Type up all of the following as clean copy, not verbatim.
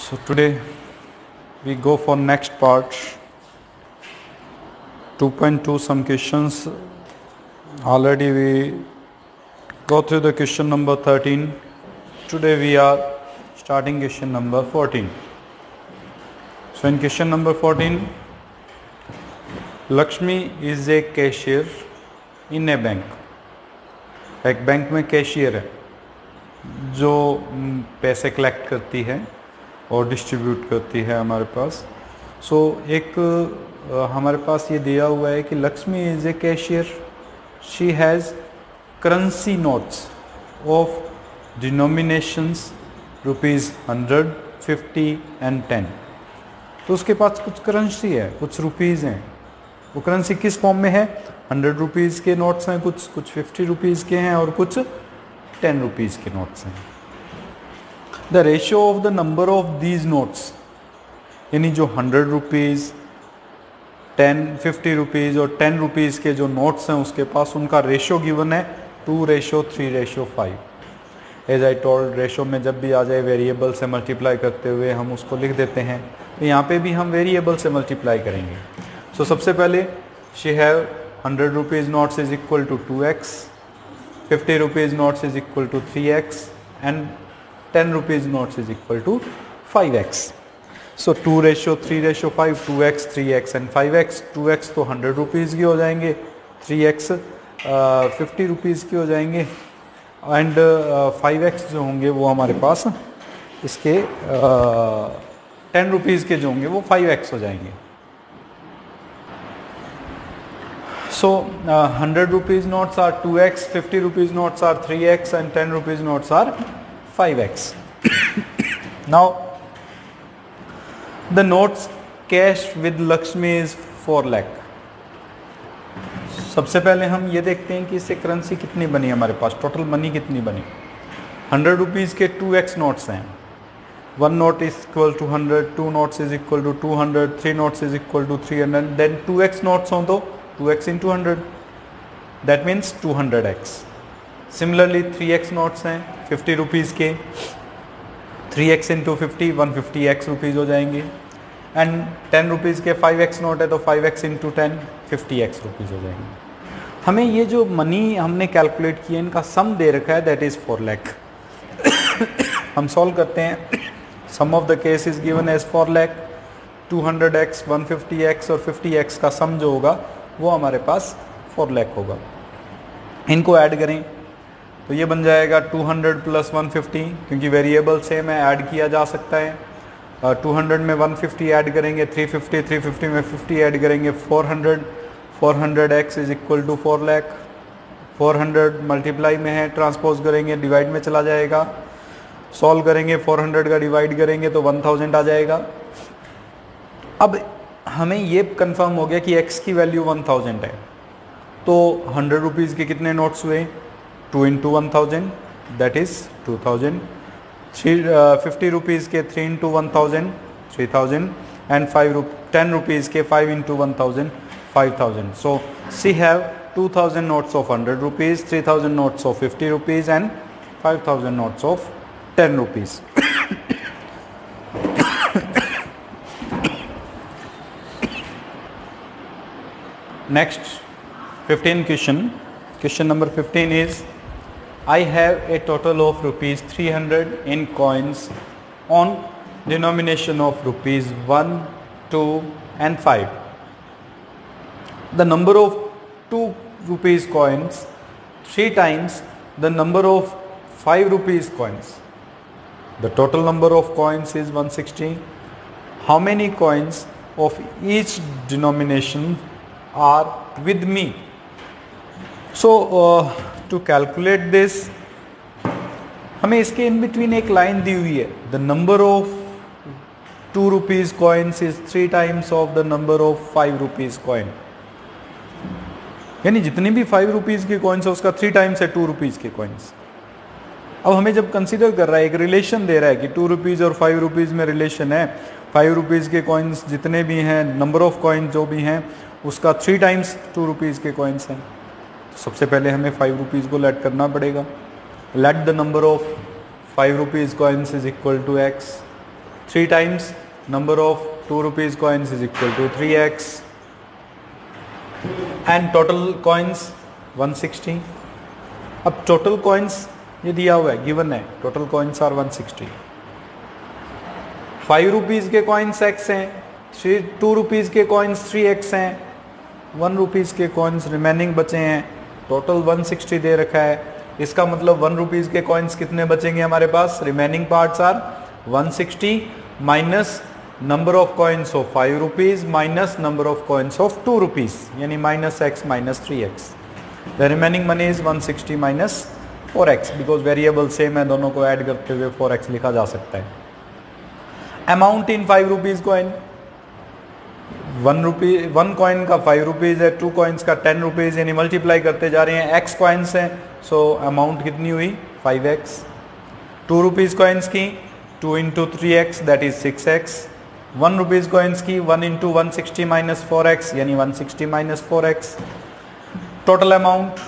So today we go for next part 2.2 some questions. Already we go through the question number 13. Today we are starting question number 14. So in question number 14, Lakshmi is a cashier in a bank. एक bank में cashier है जो पैसे collect करती है और distribute करती है हमारे पास. सो एक हमारे पास ये दिया हुआ है कि Lakshmi is a cashier. She has currency notes of denominations rupees 100, 50 and 10. तो उसके पास कुछ करेंसी है, कुछ रुपीज़ हैं. वो करेंसी किस फॉर्म में है? 100 रुपीज़ के नोट्स हैं, कुछ 50 रुपीज़ के हैं और कुछ 10 रुपीज़ के नोट्स हैं. The ratio of the number of these notes, यानी जो 100 रुपीज़, 10, 50 रुपीज़ और 10 रुपीज़ के जो नोट्स हैं उसके पास, उनका रेशियो गिवन है 2:3:5. एज आई टोल्ड, रेशियो में जब भी आ जाए वेरिएबल से मल्टीप्लाई करते हुए हम उसको लिख देते हैं. तो यहाँ पे भी हम वेरिएबल से मल्टीप्लाई करेंगे. सो सबसे पहले she have 100 rupees notes is equal to 2x, 50 rupees notes is equal to 3x and 10 rupees notes is equal to 5x. So 2:3:5, 2x, 3x and 5x. 2x तो 100 रुपीज़ के हो जाएंगे, 3x 50 rupees के हो जाएंगे and 5x जो होंगे वो हमारे पास इसके 10 रुपीज़ के जो होंगे वो 5x हो जाएंगे. So 100 rupees notes are 2x, 50 rupees notes are 3x and 10 rupees notes are 5x. Now the notes cash with Lakshmi is 4 lakh. सबसे पहले हम ये देखते हैं कि इससे करेंसी कितनी बनी हमारे पास, टोटल मनी कितनी बनी. 100 रुपीज़ के 2x नोट्स हैं. 1 note is equal to 100, 2 notes is equal to 200, 3 notes is equal to 300, then 2x notes हों तो 2x into 100, that means 200x. Similarly 3x notes हैं 50 रुपीज़ के, 3x into 50, 150x रुपीज़ हो जाएंगे. And 10 rupees के 5x note है तो 5x into 10, 50x rupees हो जाएंगे. हमें ये जो मनी हमने कैलकुलेट किया इनका सम दे रखा है, दैट इज़ 4 लाख. हम सॉल्व करते हैं. Sum of the case is given as 4 lakh. 200x, 150x और 50x का सम जो होगा वो हमारे पास 4 लाख होगा. इनको ऐड करें तो ये बन जाएगा 200 प्लस 150, क्योंकि वेरिएबल सेम है, ऐड किया जा सकता है. 200 में 150 ऐड करेंगे, 350, 350 में 50 ऐड करेंगे, 400. 400x is equal to 4 lakh. 400 multiply में है, ट्रांसपोज करेंगे, डिवाइड में चला जाएगा. सॉल्व करेंगे, 400 का डिवाइड करेंगे तो 1000 आ जाएगा. अब हमें ये कंफर्म हो गया कि x की वैल्यू 1000 है. तो 100 रुपीज़ के कितने नोट्स हुए? 2 into 1000, दैट इज़ 2000. 50 रुपीज़ के 3 into 1000, 3000 एंड 10 रुपीज़ के 5 into 1000, 5000. So she have 2000 notes of 100 rupees, 3000 notes of 50 rupees and 5000 notes of 10 rupees. Next 15 question. Question number 15 is, I have a total of rupees 300 in coins on denomination of rupees 1, 2 and 5. The number of 2 rupees coins 3 times the number of 5 rupees coins. The total number of coins is 160. How many coins of each denomination are with me? So to calculate this, हमें इसके in between एक line दी हुई है. The number of 2 rupees coins is 3 times of the number of 5 rupees coin. यानी जितनी भी 5 rupees के coins है उसका 3 टाइम्स है 2 रुपीज़ के कॉइन्स. अब हमें जब कंसीडर कर रहा है, एक रिलेशन दे रहा है कि 2 रुपीज़ और 5 रुपीज़ में रिलेशन है. 5 रुपीज़ के कॉइन्स जितने भी हैं, नंबर ऑफ कॉइन्स जो भी हैं, उसका 3 टाइम्स 2 रुपीज़ के कॉइन्स हैं. तो सबसे पहले हमें 5 रुपीज़ को लेट करना पड़ेगा. Late the number of 5 rupees coins is equal to x. 3 times number of 2 rupees coins is equal to 3x and total coins 160. अब total coins ये दिया हुआ है, गिवन है, total coins are 160. 5 रुपीज़ के कॉइन्स x हैं, 2 rupees के coins 3x हैं, 1 रुपीज़ के कॉइन्स रिमेनिंग बचे हैं, टोटल 160 दे रखा है. इसका मतलब 1 रुपीज़ के कॉइन्स कितने बचेंगे हमारे पास? Remaining parts are 160 minus number of coins of 5 rupees minus number of coins of 2 rupees, यानी minus x minus 3x. The remaining money is 160 minus 4x, because variable same है, दोनों को ऐड करते हुए 4x लिखा जा सकता है. Amount in 5 rupees coin, 1 coin का 5 रुपीज़ है, 2 कॉइन्स का 10 रुपीज़, यानी मल्टीप्लाई करते जा रहे हैं. x कॉइन्स हैं, सो अमाउंट कितनी हुई? 5x. 2 रुपीज़ कॉइन्स की 2 into 3x that is 6x. 1 rupees coins की 1 इंटू 160 माइनस 4x, यानी 160 minus 4x. Total amount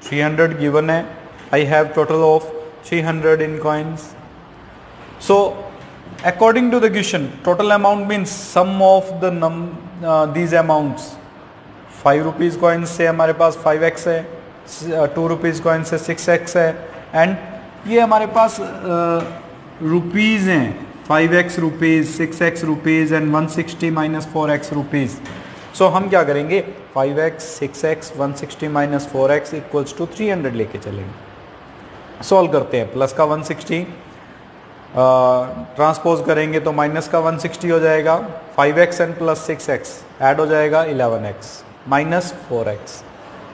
300 given है. I have total of 300 in coins. So according to the question, total amount means sum of the these amounts. 5 rupees coins से हमारे पास 5x है, 2 rupees coins से 6x है, and ये हमारे पास rupees हैं, 5x rupees, 6x rupees and 160 minus 4x rupees. So हम क्या करेंगे? 5x, 6x, 160 minus 4x equals to 300 लेके चलेंगे. सॉल्व करते हैं. प्लस का 160 ट्रांसपोज करेंगे तो माइनस का 160 हो जाएगा. 5x and plus 6x add हो जाएगा 11x minus 4x.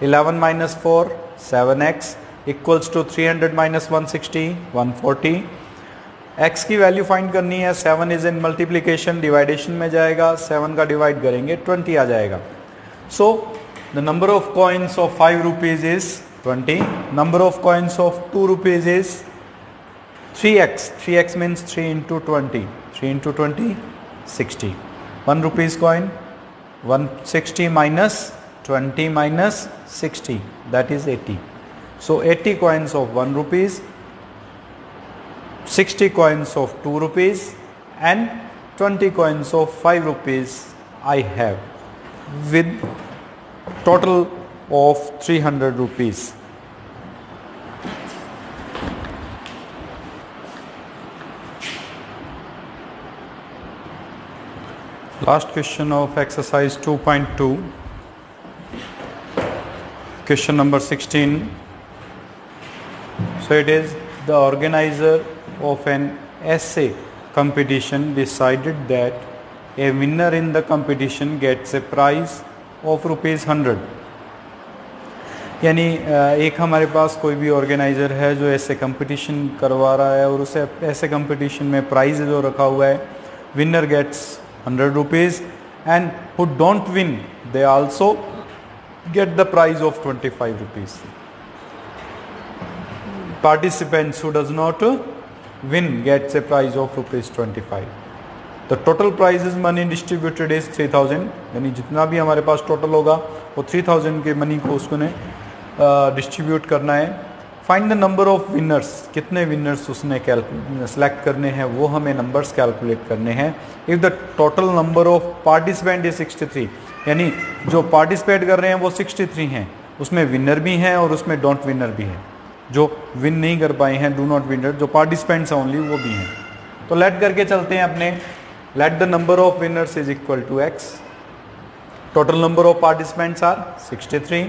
11 minus 4 7x equals to 300 minus 160 140. x की वैल्यू फाइंड करनी है. 7 इज इन मल्टीप्लीकेशन, डिवाइडेशन में जाएगा. 7 का डिवाइड करेंगे 20 आ जाएगा. So the number of coins of 5 rupees is 20. Number of coins of 2 rupees is 3x. 3x means 3 into 20. 3 into 20, 60. 1 rupees coin, 160 minus 20 minus 60, that is 80. So 80 coins of 1 rupees, 60 coins of 2 rupees and 20 coins of 5 rupees I have, with total of 300 rupees. Last question of exercise 2.2, question number 16. So it is, the organizer of an essay competition decided that a winner in the competition gets a prize of ₹100. यानी एक हमारे पास कोई भी organiser है जो ऐसे competition करवा रहा है और उसे ऐसे कंपटीशन में प्राइज़ जो रखा हुआ है, winner gets 100 rupees and who don't win they also get the prize of 25 rupees. Participants who does not win gets a prize of ₹25. The total prizes money distributed is 3000, यानी जितना भी हमारे पास total होगा वो 3000 के मनी को उसको ने डिस्ट्रीब्यूट करना है. Find the number of winners, कितने विनर्स उसने सेलेक्ट करने हैं, वो हमें नंबर्स कैलकुलेट करने हैं. If the total number of participant is 63, यानी जो पार्टिसिपेट कर रहे हैं वो 63 हैं, उसमें विनर भी हैं और उसमें डोंट विनर भी हैं. जो विन नहीं कर पाए हैं, डू नॉट विनर, जो पार्टिसिपेंट्स हैं ओनली, वो भी हैं. तो लेट करके चलते हैं अपने. Let the number of winners is equal to x. Total number of participants are 63.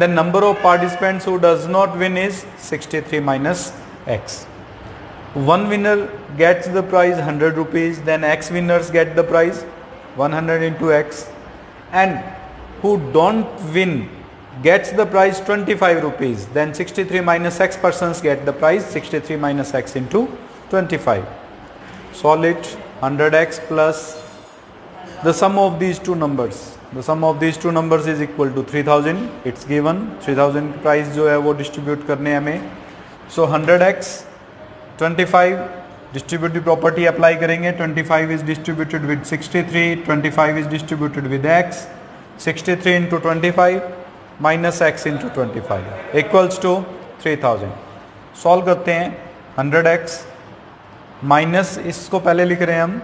The number of participants who does not win is 63 minus x. One winner gets the prize 100 rupees, then x winners get the prize 100 into x, and who don't win gets the prize 25 rupees, then 63 minus x persons get the prize 63 minus x into 25. Solve it. 100x plus the sum of these two numbers. The sum of these two numbers is equal to 3000. It's given 3000 price जो है वो distribute करने हमें. सो 100x 25 distributive property apply करेंगे. 25 is distributed with 63, 25 is distributed with x. 63 into 25 minus x into 25 equals to 3000. Solve करते हैं. 100x minus इसको पहले लिख रहे हैं हम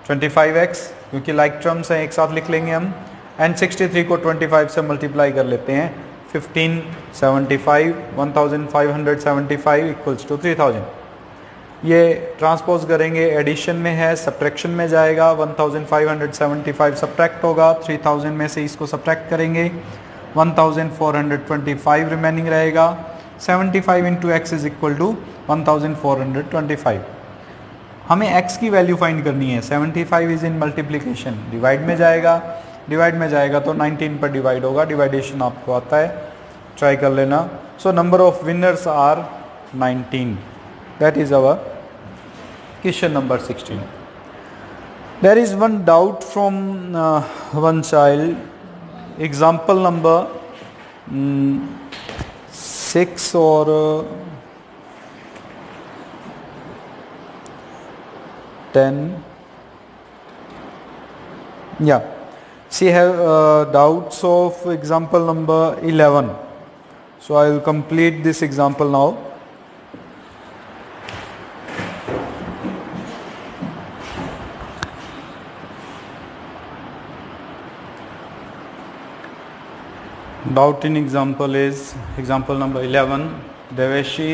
25x, क्योंकि लाइक टर्म्स हैं, एक साथ लिख लेंगे हम। एंड 63 को 25 से मल्टीप्लाई कर लेते हैं, 1575 1575 इक्वल्स टू 3000। ये ट्रांसपोज करेंगे, एडिशन में है, सब्ट्रैक्शन में जाएगा, 1575 सब्ट्रैक्ट होगा, 3000 में से इसको सब्ट्रैक्ट करेंगे, 1425 रिमेनिंग रहेगा। 75 into x is equal to 1425। हमें x की वैल्यू फाइंड करनी है। 75 इज इन मल्टीप्लिकेशन, डिवाइड में जाएगा, डिवाइड में जाएगा तो 19 पर डिवाइड होगा, डिवाइडेशन आपको आता है, ट्राई कर लेना। So number of winners are 19। That is our question number 16। There is one doubt from one child, example number 6 और 10. Yeah, she have doubts of example number 11. So I will complete this example now. Doubt in example is example number 11. Deveshi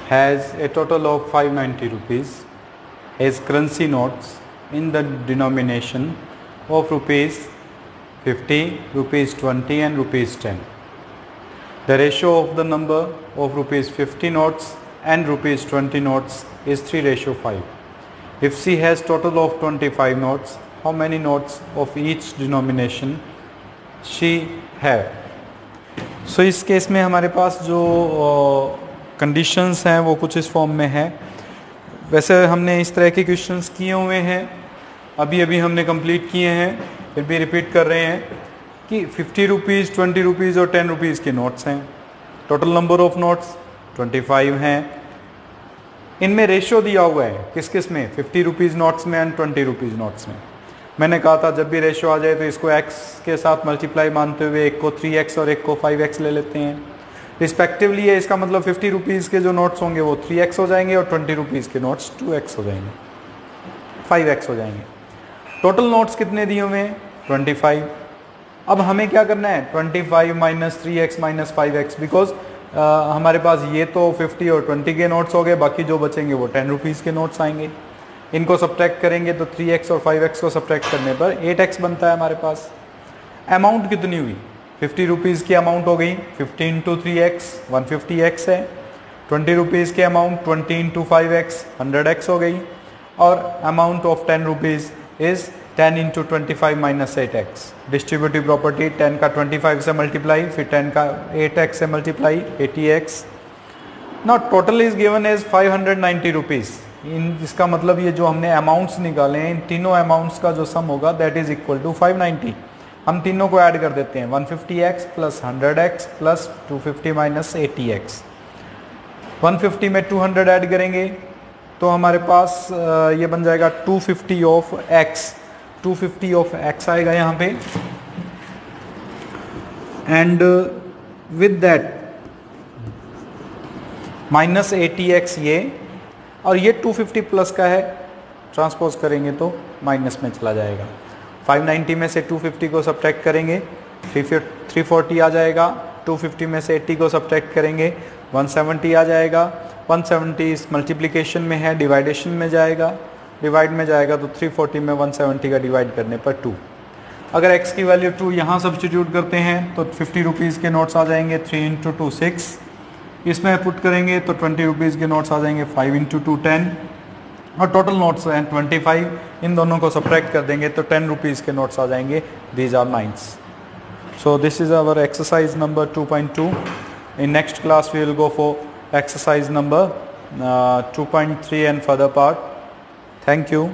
has a total of 590 rupees. Has currency notes in the denomination of rupees 50, rupees 20 and rupees 10. The ratio of the number of rupees 50 notes and rupees 20 notes is 3:5. If she has total of 25 notes, how many notes of each denomination she have? So इस case में हमारे पास जो conditions हैं वो कुछ इस form में है। वैसे हमने इस तरह के क्वेश्चंस किए हुए हैं, अभी अभी हमने कंप्लीट किए हैं, फिर भी रिपीट कर रहे हैं कि 50 रुपीज़, 20 रुपीज़ और 10 रुपीज़ के नोट्स हैं। टोटल नंबर ऑफ नोट्स 25 हैं। इनमें रेशियो दिया हुआ है किस किस में, 50 रुपीज़ नोट्स में एंड 20 रुपीज़ नोट्स में। मैंने कहा था जब भी रेशियो आ जाए तो इसको x के साथ मल्टीप्लाई मानते हुए एक को 3x और एक को 5x ले लेते हैं रिस्पेक्टिवली है। इसका मतलब 50 रुपीज़ के जो नोट्स होंगे वो 3x हो जाएंगे और 20 रुपीज़ के नोट्स 2x हो जाएंगे, 5x हो जाएंगे। टोटल नोट्स कितने दिए हुए हैं, 25। अब हमें क्या करना है, 25 minus 3x minus 5x, because हमारे पास ये तो 50 और 20 के नोट्स हो गए, बाकी जो बचेंगे वो 10 रुपीज़ के नोट्स आएंगे। इनको सब्ट्रैक्ट करेंगे तो 3x और 5x को सब्ट्रैक्ट करने पर 8x बनता है हमारे पास। अमाउंट कितनी हुई, 50 रुपीज़ की अमाउंट हो गई 50 इंटू 3x 150x है। 20 रुपीज़ के अमाउंट 20 इंटू 5x 100x हो गई। और amount of 10 rupees is 10 into 25 minus 8x। Distributive property 10 का 25 से मल्टीप्लाई, फिर 10 का 8x से multiply, 80x। Now total is given as 590 rupees. इसका मतलब ये जो हमने अमाउंट्स निकाले हैं, इन तीनों अमाउंट्स का जो सम होगा दैट इज़ इक्वल टू 590। हम तीनों को ऐड कर देते हैं, 150x plus 100x plus 250 minus 80x। 150 में 200 ऐड करेंगे तो हमारे पास ये बन जाएगा 250 ऑफ x, 250 ऑफ x आएगा यहाँ पे। And with that minus 80x ये, और ये 250 प्लस का है, ट्रांसपोज करेंगे तो माइनस में चला जाएगा। 590 में से 250 को सब्ट्रैक्ट करेंगे 340 आ जाएगा। 250 में से 80 को सब्ट्रैक्ट करेंगे 170 आ जाएगा। 170 इस मल्टीप्लिकेशन में है, डिवाइडेशन में जाएगा, डिवाइड में जाएगा तो 340 में 170 का डिवाइड करने पर 2। अगर x की वैल्यू 2 यहाँ सब्स्टिट्यूट करते हैं तो 50 रुपीज़ के नोट्स आ जाएंगे 3 इंटू 2 6। इसमें पुट करेंगे तो 20 रुपीज़ के नोट्स आ जाएंगे 5 इंटू 2 10। और टोटल नोट्स हैं 25, इन दोनों को सब्ट्रैक्ट कर देंगे तो 10 रुपीज़ के नोट्स आ जाएंगे। These are 9s। So this is our exercise number 2.2। In next class we will go for exercise number 2.3 and further part. Thank you.